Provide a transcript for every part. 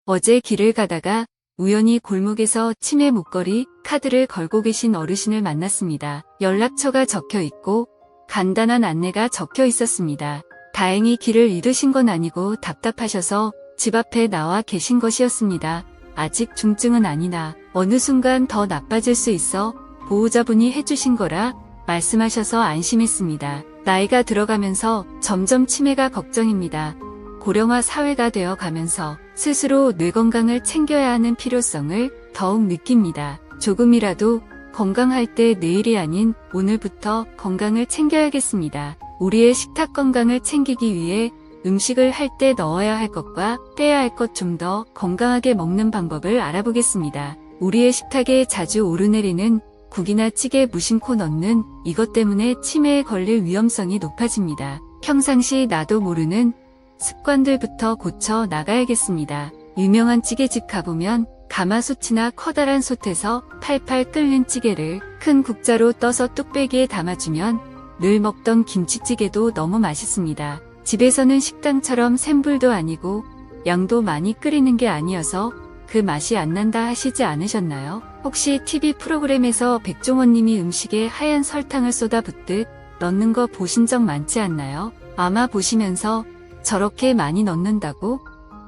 어제 길을 가다가 우연히 골목에서 치매 목걸이 카드를 걸고 계신 어르신을 만났습니다. 연락처가 적혀 있고 간단한 안내가 적혀 있었습니다. 다행히 길을 잃으신 건 아니고 답답하셔서 집 앞에 나와 계신 것이었습니다. 아직 중증은 아니나 어느 순간 더 나빠질 수 있어 보호자분이 해주신 거라 말씀하셔서 안심했습니다. 나이가 들어가면서 점점 치매가 걱정입니다. 고령화 사회가 되어 가면서 스스로 뇌 건강을 챙겨야 하는 필요성을 더욱 느낍니다. 조금이라도 건강할 때 내일이 아닌 오늘부터 건강을 챙겨야겠습니다. 우리의 식탁 건강을 챙기기 위해 음식을 할 때 넣어야 할 것과 빼야 할 것 좀 더 건강하게 먹는 방법을 알아보겠습니다. 우리의 식탁에 자주 오르내리는 국이나 찌개 무심코 넣는 이것 때문에 치매에 걸릴 위험성이 높아집니다. 평상시 나도 모르는 습관들부터 고쳐 나가야겠습니다. 유명한 찌개집 가보면 가마솥이나 커다란 솥에서 팔팔 끓는 찌개를 큰 국자로 떠서 뚝배기에 담아주면 늘 먹던 김치찌개도 너무 맛있습니다. 집에서는 식당처럼 센 불도 아니고 양도 많이 끓이는 게 아니어서 그 맛이 안 난다 하시지 않으셨나요? 혹시 TV 프로그램에서 백종원님이 음식에 하얀 설탕을 쏟아붓듯 넣는 거 보신 적 많지 않나요? 아마 보시면서 저렇게 많이 넣는다고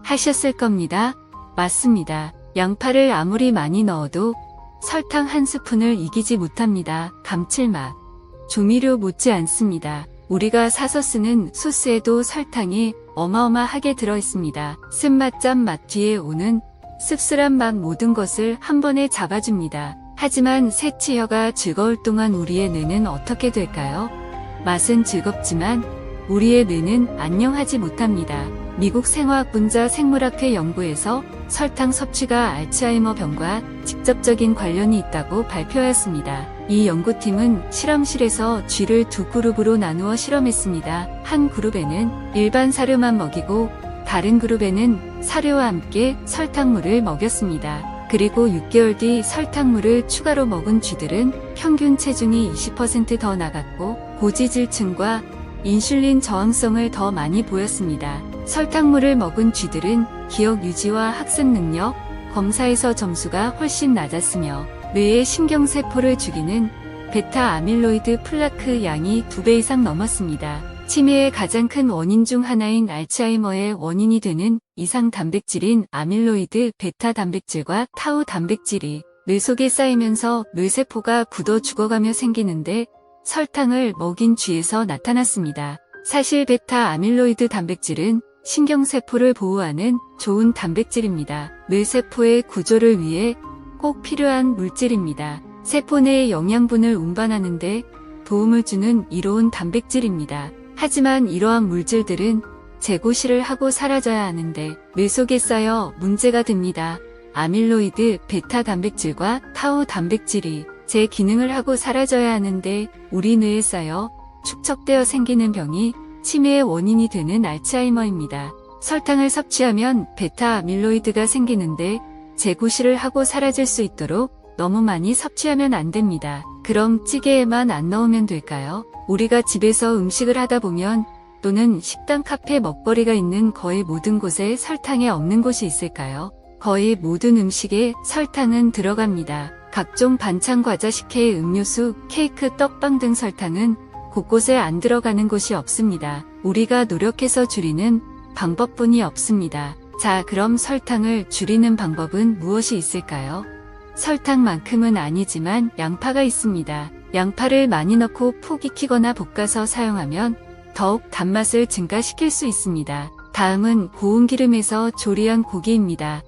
하셨을 겁니다. 맞습니다. 양파를 아무리 많이 넣어도 설탕 한 스푼을 이기지 못합니다. 감칠맛. 조미료 못지 않습니다. 우리가 사서 쓰는 소스에도 설탕이 어마어마하게 들어있습니다. 쓴맛 짠맛 뒤에 오는 씁쓸한 맛 모든 것을 한 번에 잡아줍니다. 하지만 새치혀가 즐거울 동안 우리의 뇌는 어떻게 될까요? 맛은 즐겁지만 우리의 뇌는 안녕하지 못합니다. 미국 생화학분자 생물학회 연구에서 설탕 섭취가 알츠하이머 병과 직접적인 관련이 있다고 발표하였습니다. 이 연구팀은 실험실에서 쥐를 두 그룹으로 나누어 실험했습니다. 한 그룹에는 일반 사료만 먹이고 다른 그룹에는 사료와 함께 설탕물을 먹였습니다. 그리고 6개월 뒤 설탕물을 추가로 먹은 쥐들은 평균 체중이 20% 더 나갔고 고지질층과 인슐린 저항성을 더 많이 보였습니다. 설탕물을 먹은 쥐들은 기억 유지와 학습 능력, 검사에서 점수가 훨씬 낮았으며 뇌의 신경세포를 죽이는 베타 아밀로이드 플라크 양이 2배 이상 넘었습니다. 치매의 가장 큰 원인 중 하나인 알츠하이머의 원인이 되는 이상 단백질인 아밀로이드 베타 단백질과 타우 단백질이 뇌 속에 쌓이면서 뇌세포가 굳어 죽어가며 생기는데 설탕을 먹인 쥐에서 나타났습니다. 사실 베타 아밀로이드 단백질은 신경세포를 보호하는 좋은 단백질입니다. 뇌세포의 구조를 위해 꼭 필요한 물질입니다. 세포 내의 영양분을 운반하는데 도움을 주는 이로운 단백질입니다. 하지만 이러한 물질들은 재고시를 하고 사라져야 하는데 뇌 속에 쌓여 문제가 됩니다. 아밀로이드 베타 단백질과 타우 단백질이 제 기능을 하고 사라져야 하는데 우리 뇌에 쌓여 축적되어 생기는 병이 치매의 원인이 되는 알츠하이머입니다. 설탕을 섭취하면 베타 아밀로이드가 생기는데 재고시를 하고 사라질 수 있도록 너무 많이 섭취하면 안 됩니다. 그럼 찌개에만 안 넣으면 될까요? 우리가 집에서 음식을 하다 보면 또는 식당, 카페, 먹거리가 있는 거의 모든 곳에 설탕이 없는 곳이 있을까요? 거의 모든 음식에 설탕은 들어갑니다. 각종 반찬, 과자, 식혜, 음료수, 케이크, 떡빵 등 설탕은 곳곳에 안 들어가는 곳이 없습니다. 우리가 노력해서 줄이는 방법뿐이 없습니다. 자, 그럼 설탕을 줄이는 방법은 무엇이 있을까요? 설탕만큼은 아니지만 양파가 있습니다. 양파를 많이 넣고 푹 익히거나 볶아서 사용하면 더욱 단맛을 증가시킬 수 있습니다. 다음은 고운 기름에서 조리한 고기입니다.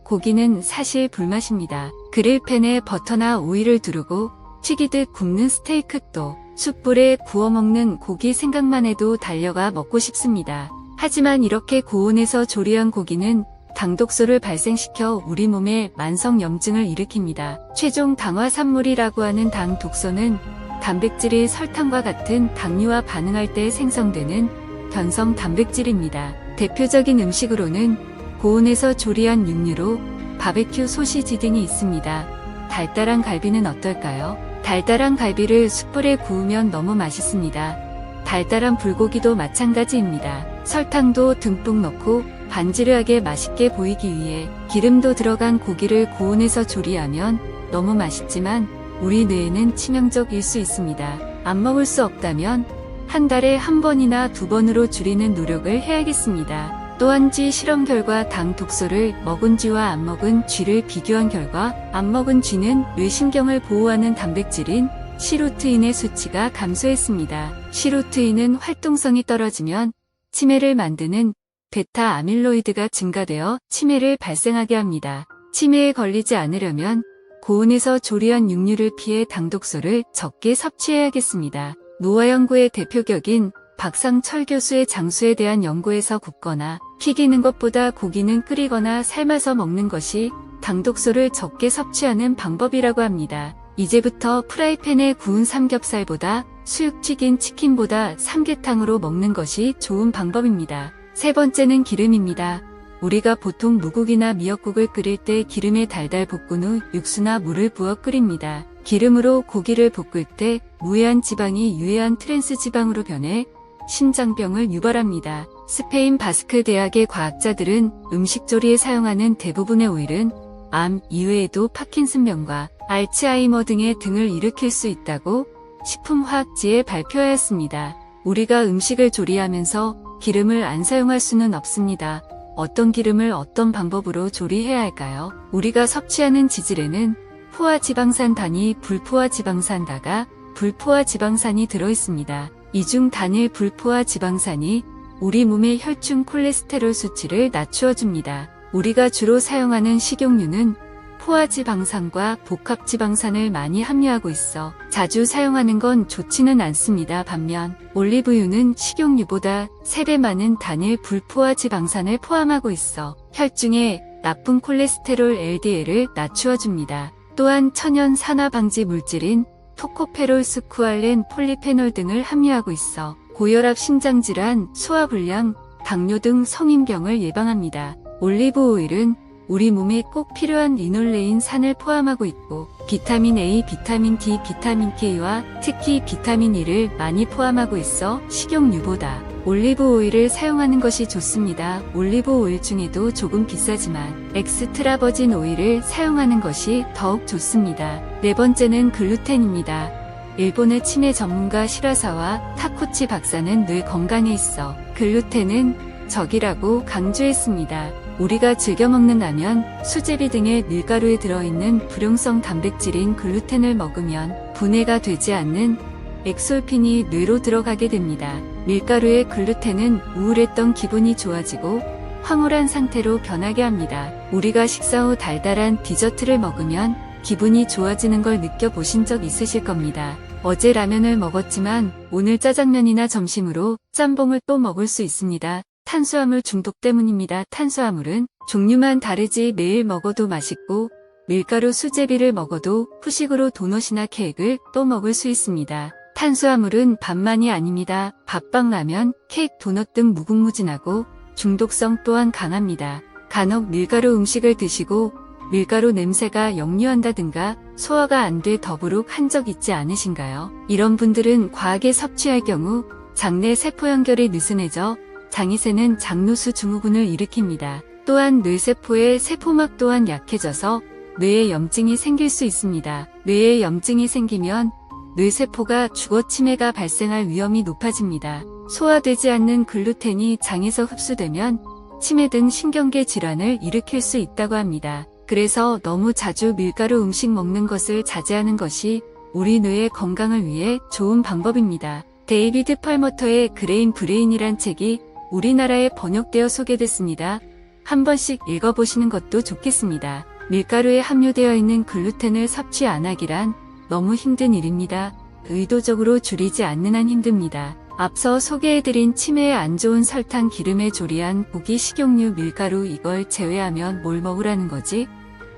고기는 사실 불맛입니다. 그릴팬에 버터나 오일을 두르고 튀기듯 굽는 스테이크 또 숯불에 구워 먹는 고기 생각만 해도 달려가 먹고 싶습니다. 하지만 이렇게 고온에서 조리한 고기는 당독소를 발생시켜 우리 몸에 만성염증을 일으킵니다. 최종 당화산물이라고 하는 당 독소는 단백질이 설탕과 같은 당류와 반응할 때 생성되는 변성 단백질입니다. 대표적인 음식으로는 고온에서 조리한 육류로 바베큐 소시지 등이 있습니다. 달달한 갈비는 어떨까요? 달달한 갈비를 숯불에 구우면 너무 맛있습니다. 달달한 불고기도 마찬가지입니다. 설탕도 듬뿍 넣고 반지르하게 맛있게 보이기 위해 기름도 들어간 고기를 고온에서 조리하면 너무 맛있지만 우리 뇌에는 치명적일 수 있습니다. 안 먹을 수 없다면 한 달에 한 번이나 두 번으로 줄이는 노력을 해야겠습니다. 또한 쥐 실험 결과 당 독소를 먹은 쥐와 안 먹은 쥐를 비교한 결과 안 먹은 쥐는 뇌신경을 보호하는 단백질인 시루트인의 수치가 감소했습니다. 시루트인은 활동성이 떨어지면 치매를 만드는 베타 아밀로이드가 증가되어 치매를 발생하게 합니다. 치매에 걸리지 않으려면 고온에서 조리한 육류를 피해 당독소를 적게 섭취해야겠습니다. 노화 연구의 대표격인 박상철 교수의 장수에 대한 연구에서 굽거나 튀기는 것보다 고기는 끓이거나 삶아서 먹는 것이 당독소를 적게 섭취하는 방법이라고 합니다. 이제부터 프라이팬에 구운 삼겹살보다 수육튀긴 치킨보다 삼계탕으로 먹는 것이 좋은 방법입니다. 세 번째는 기름입니다. 우리가 보통 무국이나 미역국을 끓일 때 기름에 달달 볶은 후 육수나 물을 부어 끓입니다. 기름으로 고기를 볶을 때 무해한 지방이 유해한 트랜스 지방으로 변해 심장병을 유발합니다. 스페인 바스크 대학의 과학자들은 음식조리에 사용하는 대부분의 오일은 암 이외에도 파킨슨병과 알츠하이머 등을 일으킬 수 있다고 식품화학지에 발표하였습니다. 우리가 음식을 조리하면서 기름을 안 사용할 수는 없습니다. 어떤 기름을 어떤 방법으로 조리해야 할까요? 우리가 섭취하는 지질에는 포화지방산 단위 불포화지방산 다가 불포화지방산이 들어있습니다. 이 중 단일 불포화지방산이 우리 몸의 혈중 콜레스테롤 수치를 낮추어줍니다. 우리가 주로 사용하는 식용유는 포화지방산과 복합지방산을 많이 함유하고 있어 자주 사용하는 건 좋지는 않습니다. 반면 올리브유는 식용유보다 3배 많은 단일 불포화지방산을 포함하고 있어 혈중의 나쁜 콜레스테롤 LDL을 낮추어줍니다. 또한 천연 산화 방지 물질인 토코페롤, 스쿠알렌, 폴리페놀 등을 함유하고 있어 고혈압, 심장질환, 소화불량, 당뇨 등 성인병을 예방합니다. 올리브 오일은 우리 몸에 꼭 필요한 리놀레인 산을 포함하고 있고 비타민 A, 비타민 D, 비타민 K와 특히 비타민 E를 많이 포함하고 있어 식용유보다 올리브 오일을 사용하는 것이 좋습니다. 올리브 오일 중에도 조금 비싸지만 엑스트라 버진 오일을 사용하는 것이 더욱 좋습니다. 네 번째는 글루텐입니다. 일본의 치매 전문가 시라사와 타쿠치 박사는 늘 건강에 있어 글루텐은 적이라고 강조했습니다. 우리가 즐겨 먹는 라면, 수제비 등의 밀가루에 들어있는 불용성 단백질인 글루텐을 먹으면 분해가 되지 않는 엑솔핀이 뇌로 들어가게 됩니다. 밀가루의 글루텐은 우울했던 기분이 좋아지고 황홀한 상태로 변하게 합니다. 우리가 식사 후 달달한 디저트를 먹으면 기분이 좋아지는 걸 느껴보신 적 있으실 겁니다. 어제 라면을 먹었지만 오늘 짜장면이나 점심으로 짬뽕을 또 먹을 수 있습니다. 탄수화물 중독 때문입니다. 탄수화물은 종류만 다르지 매일 먹어도 맛있고 밀가루 수제비를 먹어도 후식으로 도넛이나 케이크를 또 먹을 수 있습니다. 탄수화물은 밥만이 아닙니다. 밥빵, 라면, 케이크, 도넛 등 무궁무진하고 중독성 또한 강합니다. 간혹 밀가루 음식을 드시고 밀가루 냄새가 역류한다든가 소화가 안 돼 더부룩 한 적 있지 않으신가요? 이런 분들은 과하게 섭취할 경우 장내 세포 연결이 느슨해져 장이 새는 장누수 증후군을 일으킵니다. 또한 뇌세포의 세포막 또한 약해져서 뇌에 염증이 생길 수 있습니다. 뇌에 염증이 생기면 뇌세포가 죽어 치매가 발생할 위험이 높아집니다. 소화되지 않는 글루텐이 장에서 흡수되면 치매 등 신경계 질환을 일으킬 수 있다고 합니다. 그래서 너무 자주 밀가루 음식 먹는 것을 자제하는 것이 우리 뇌의 건강을 위해 좋은 방법입니다. 데이비드 펄머터의 그레인 브레인이란 책이 우리나라에 번역되어 소개됐습니다. 한 번씩 읽어보시는 것도 좋겠습니다. 밀가루에 함유되어 있는 글루텐을 섭취 안 하기란 너무 힘든 일입니다. 의도적으로 줄이지 않는 한 힘듭니다. 앞서 소개해드린 치매에 안 좋은 설탕, 기름에 조리한 고기, 식용유, 밀가루 이걸 제외하면 뭘 먹으라는 거지?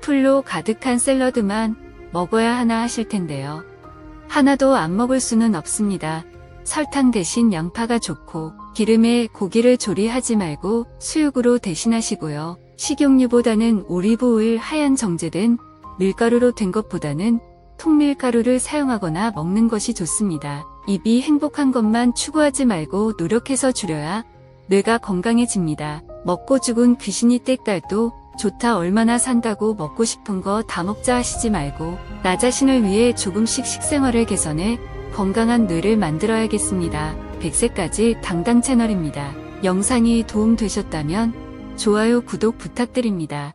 풀로 가득한 샐러드만 먹어야 하나 하실 텐데요. 하나도 안 먹을 수는 없습니다. 설탕 대신 양파가 좋고 기름에 고기를 조리하지 말고 수육으로 대신하시고요. 식용유보다는 올리브 오일, 하얀 정제된 밀가루로 된 것보다는 통밀가루를 사용하거나 먹는 것이 좋습니다. 입이 행복한 것만 추구하지 말고 노력해서 줄여야 뇌가 건강해집니다. 먹고 죽은 귀신이 떼딸도 좋다. 얼마나 산다고 먹고 싶은 거 다 먹자 하시지 말고 나 자신을 위해 조금씩 식생활을 개선해 건강한 뇌를 만들어야겠습니다. 100세까지 당당 채널입니다. 영상이 도움되셨다면 좋아요, 구독 부탁드립니다.